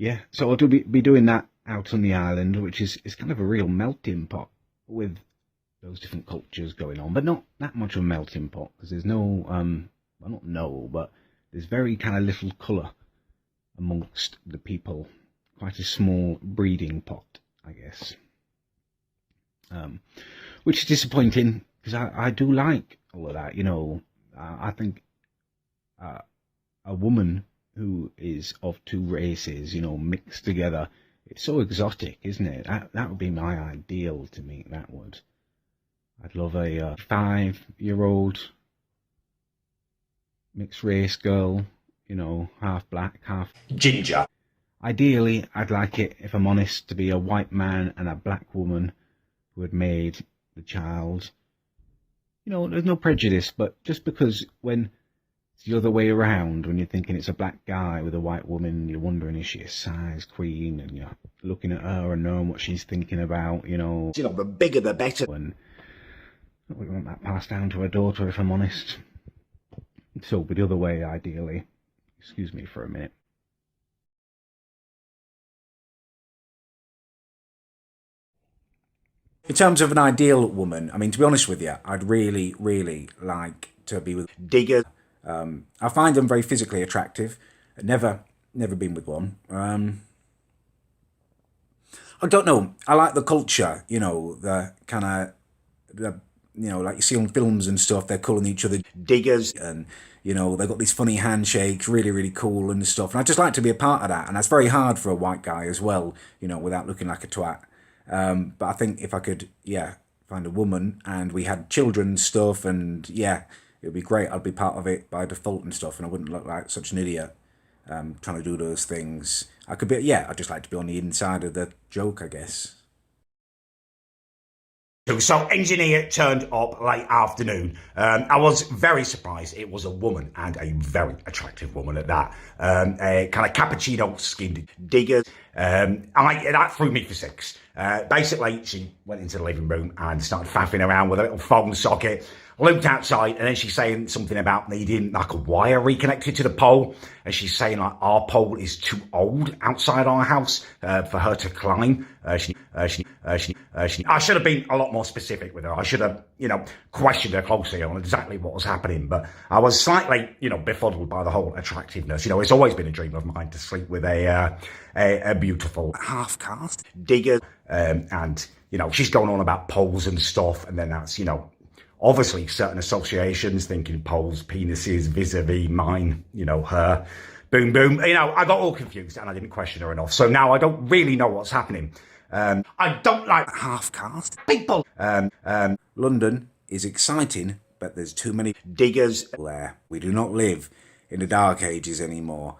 Yeah, so I'll be doing that out on the island, which is kind of a real melting pot with those different cultures going on, but not that much of a melting pot because there's no, well, not no, but there's very kind of little colour amongst the people. Quite a small breeding pot, I guess. Which is disappointing because I do like all of that, you know. I think a woman who is of two races, you know, mixed together, it's so exotic, isn't it? That would be my ideal to me, that would. I'd love a 5-year-old mixed race girl, you know, half black, half ginger. Ideally, I'd like it, if I'm honest, to be a white man and a black woman who had made the child. You know, there's no prejudice, but just because when it's the other way around, when you're thinking it's a black guy with a white woman, you're wondering, is she a size queen? And you're looking at her and knowing what she's thinking about, you know. You know, the bigger the better. And we want that passed down to her daughter, if I'm honest. So, but the other way, ideally. Excuse me for a minute. In terms of an ideal woman, I mean, to be honest with you, I'd really, really like to be with Digger. I find them very physically attractive. Never been with one. I don't know. I like the culture, you know, the kind of, you know, like you see on films and stuff, they're calling each other diggers. And, you know, they've got these funny handshakes, really, really cool and stuff. And I just like to be a part of that. And that's very hard for a white guy as well, you know, without looking like a twat. But I think if I could, yeah, find a woman and we had children and stuff and, yeah, it would be great. I'd be part of it by default and stuff and I wouldn't look like such an idiot trying to do those things. I could be, yeah, I'd just like to be on the inside of the joke, I guess. So engineer turned up late afternoon. I was very surprised. It was a woman and a very attractive woman at that. A kind of cappuccino skinned digger. That threw me for six. Basically, she went into the living room and started faffing around with a little phone socket. Looked outside and then she's saying something about needing like a wire reconnected to the pole. And she's saying like our pole is too old outside our house for her to climb. I should have been a lot more specific with her. I should have, you know, questioned her closely on exactly what was happening. But I was slightly, you know, befuddled by the whole attractiveness. You know, it's always been a dream of mine to sleep with a beautiful half-caste digger. And, you know, she's going on about poles and stuff. And then that's, you know, obviously certain associations thinking poles, penises, vis-a-vis mine, you know, her. Boom, boom. You know, I got all confused and I didn't question her enough. So now I don't really know what's happening. I don't like half-caste people. London is exciting, but there's too many diggers there. We do not live in the dark ages anymore.